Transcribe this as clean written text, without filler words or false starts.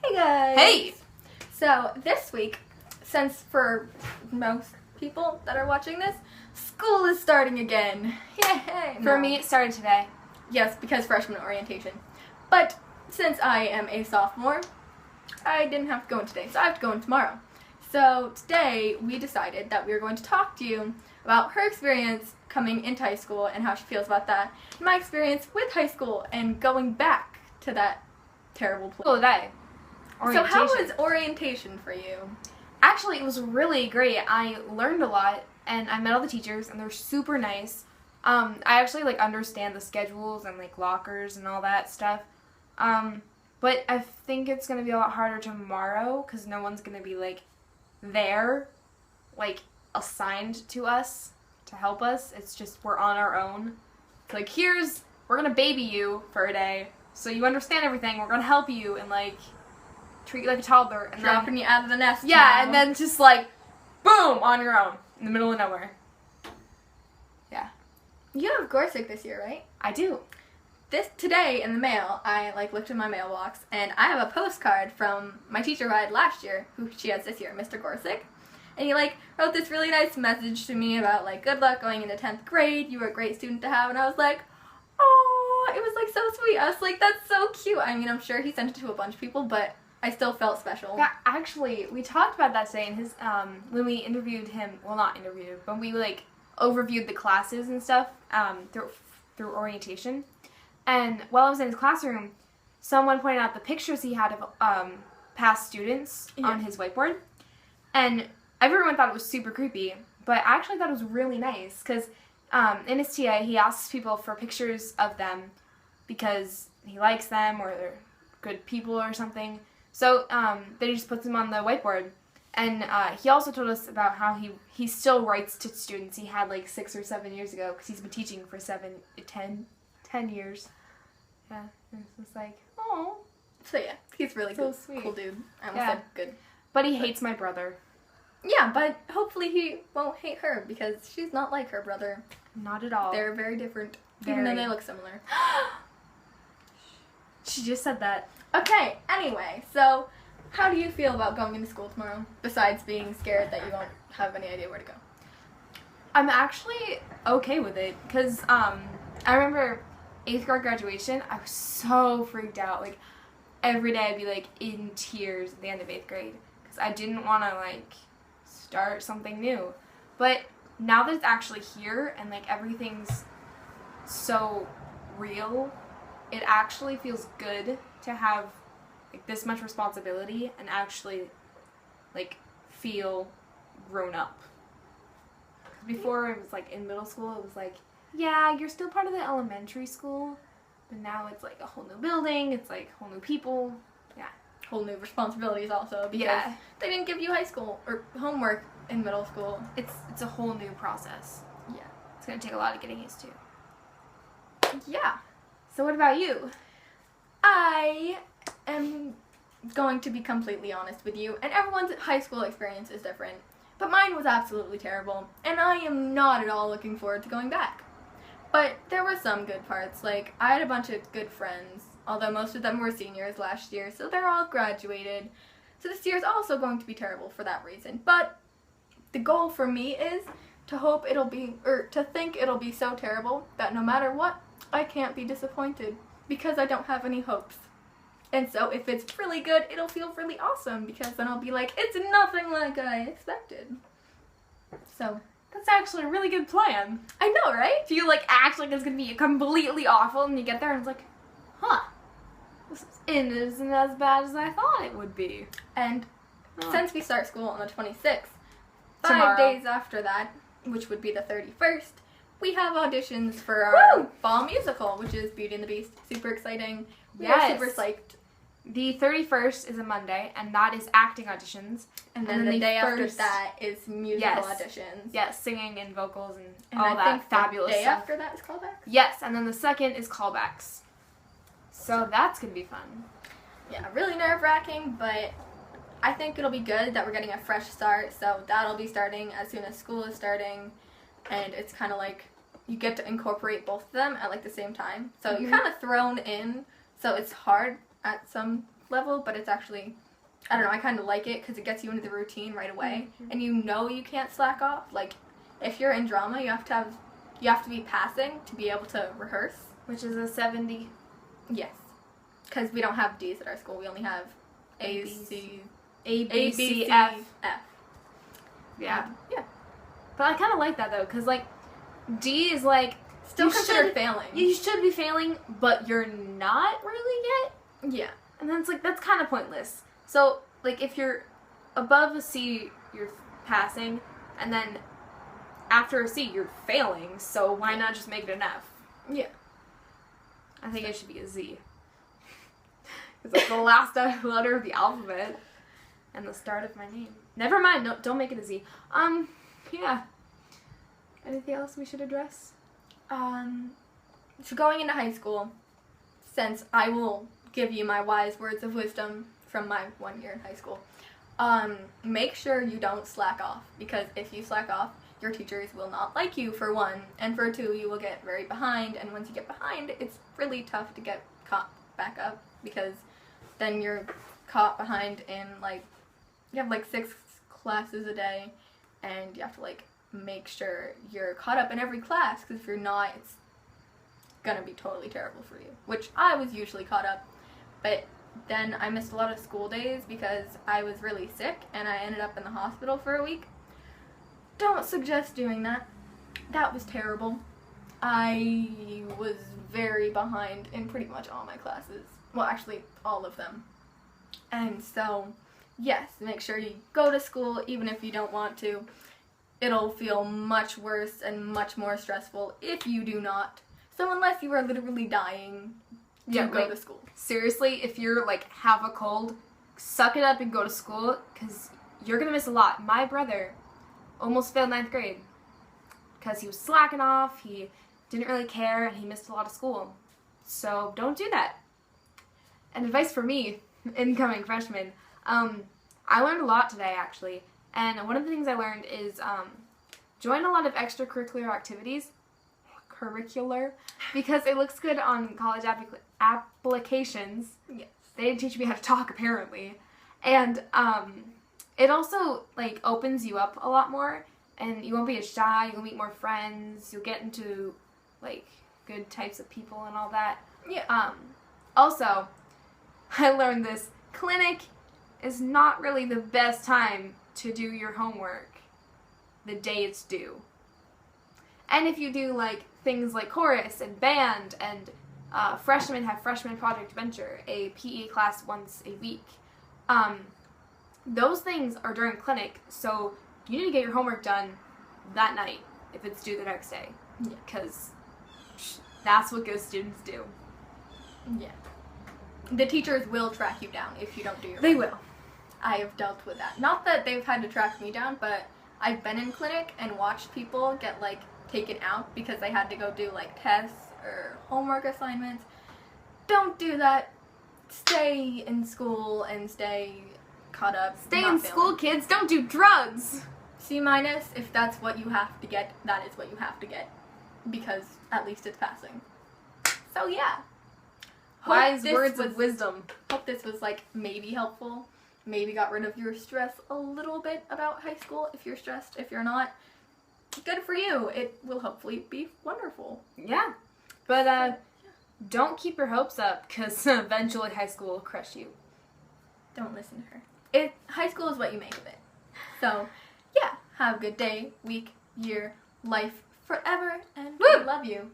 Hey guys! Hey! So this week, since for most people that are watching this, school is starting again. Yay! For me, it started today. Yes, because freshman orientation. But since I am a sophomore, I didn't have to go in today, so I have to go in tomorrow. So today we decided that we were going to talk to you about her experience coming into high school and how she feels about that, and my experience with high school and going back to that terrible place. School today. So how was orientation for you? Actually, it was really great. I learned a lot, and I met all the teachers, and they're super nice. I actually understand the schedules and lockers and all that stuff. But I think it's gonna be a lot harder tomorrow because no one's gonna be there, assigned to us to help us. It's just we're on our own. It's we're gonna baby you for a day, so you understand everything. We're gonna help you and treat you like a toddler, and dropping you out of the nest. Yeah, now. and then just boom, on your own in the middle of nowhere. Yeah. You have Gorsic this year, right? I do. Today in the mail, I looked in my mailbox, and I have a postcard from my teacher who I had last year, who she has this year, Mr. Gorsic. And he wrote this really nice message to me about good luck going into 10th grade. You were a great student to have, and I was like, oh, it was so sweet. I was like, that's so cute. I mean, I'm sure he sent it to a bunch of people, but I still felt special. Yeah, actually, we talked about that today in his when we interviewed him. Well, not interviewed, but we overviewed the classes and stuff through orientation. And while I was in his classroom, someone pointed out the pictures he had of past students on his whiteboard, and everyone thought it was super creepy. But I actually thought it was really nice because in his TA he asks people for pictures of them because he likes them or they're good people or something. So then he just puts them on the whiteboard. And he also told us about how he still writes to students he had 6 or 7 years ago because he's been teaching for 10 years. Yeah, and it's just oh. So yeah, he's really so good. Sweet. Cool dude. I almost said good. But he hates my brother. Yeah, but hopefully he won't hate her because she's not like her brother. Not at all. They're very different, even though they look similar. She just said that. Okay, anyway, so how do you feel about going into school tomorrow, besides being scared that you won't have any idea where to go? I'm actually okay with it, because I remember 8th grade graduation, I was so freaked out. Every day I'd be, in tears at the end of 8th grade, because I didn't want to, start something new. But now that it's actually here, and, everything's so real, it actually feels good to have this much responsibility and actually feel grown up. Before it was in middle school it was yeah, you're still part of the elementary school, but now it's a whole new building, it's whole new people. Yeah, whole new responsibilities also because they didn't give you high school or homework in middle school. It's a whole new process. Yeah, it's gonna take a lot of getting used to. Yeah. So what about you? I am going to be completely honest with you, and everyone's high school experience is different, but mine was absolutely terrible, and I am not at all looking forward to going back. But there were some good parts. I had a bunch of good friends, although most of them were seniors last year, so they're all graduated. So this year is also going to be terrible for that reason. But the goal for me is to think it'll be so terrible that no matter what, I can't be disappointed because I don't have any hopes. And so if it's really good, it'll feel really awesome because then I'll be it's nothing like I expected. So that's actually a really good plan. I know, right? If you act like it's gonna be completely awful and you get there and it's huh, this isn't as bad as I thought it would be. And since we start school on the 26th, Tomorrow. 5 days after that, which would be the 31st, we have auditions for our fall musical, which is Beauty and the Beast. Super exciting. We are super psyched. The 31st is a Monday, and that is acting auditions. And then the day after that is musical auditions. Yes, singing and vocals and all that think fabulous the day stuff. after that is callbacks? Yes, and then the second is callbacks. So that's going to be fun. Yeah, really nerve-wracking, but I think it'll be good that we're getting a fresh start. So that'll be starting as soon as school is starting. And it's kind of you get to incorporate both of them at the same time. So you're kind of thrown in, so it's hard at some level, but it's actually, I don't know, I kind of like it because it gets you into the routine right away, and you know you can't slack off. Like, if you're in drama, you have to be passing to be able to rehearse. Which is a 70. Yes. Because we don't have D's at our school. We only have A, B, C, F. F. Yeah. Yeah. But I kind of like that, though, because, like, D is, like, Still you considered should- failing. You should be failing, but you're not really yet. Yeah. And then it's, like, that's kind of pointless. So, like, if you're above a C, you're passing, and then after a C, you're failing, so why not just make it an F? Yeah. I think it should be a Z. Because that's the last letter of the alphabet. And the start of my name. Never mind, no, don't make it a Z. Yeah. Anything else we should address? So going into high school, since I will give you my wise words of wisdom from my 1 year in high school, make sure you don't slack off, because if you slack off, your teachers will not like you, for one, and for two, you will get very behind, and once you get behind, it's really tough to get caught back up, because then you're caught behind in, like, you have, like, 6 classes a day, and you have to, like, make sure you're caught up in every class, because if you're not, it's gonna be totally terrible for you, which I was usually caught up, but then I missed a lot of school days because I was really sick, and I ended up in the hospital for a week. Don't suggest doing that. That was terrible. I was very behind in pretty much all my classes. Well, actually, all of them. And so, yes, make sure you go to school even if you don't want to. It'll feel much worse and much more stressful if you do not. So unless you are literally dying, go to school. Seriously, if you're, like, have a cold, suck it up and go to school, because you're gonna miss a lot. My brother almost failed 9th grade because he was slacking off, he didn't really care, and he missed a lot of school. So don't do that. And advice for me, incoming freshman, I learned a lot today, actually. And one of the things I learned is join a lot of extracurricular activities, because it looks good on college applications. Yes. They didn't teach me how to talk, apparently. And it also, like, opens you up a lot more, and you won't be as shy, you'll meet more friends, you'll get into, like, good types of people and all that. Yeah. Also, I learned this, clinic is not really the best time to do your homework the day it's due. And if you do, like, things like chorus and band, and freshmen have freshman project venture, a PE class once a week, those things are during clinic, so you need to get your homework done that night if it's due the next day. Yeah. Because that's what good students do. Yeah. The teachers will track you down if you don't do your They homework. will. I have dealt with that. Not that they've had to track me down, but I've been in clinic and watched people get, like, taken out because they had to go do, like, tests or homework assignments. Don't do that. Stay in school and stay caught up. Stay not in failing. school, kids. Don't do drugs. C-, if that's what you have to get, that is what you have to get. Because at least it's passing. So, yeah. Wise words of wisdom. Hope this was, like, maybe helpful. Maybe got rid of your stress a little bit about high school. If you're stressed, if you're not, good for you. It will hopefully be wonderful. Yeah. But, don't keep your hopes up, because eventually high school will crush you. Don't listen to her. High school is what you make of it. So, yeah. Have a good day, week, year, life, forever, and Woo! we love you.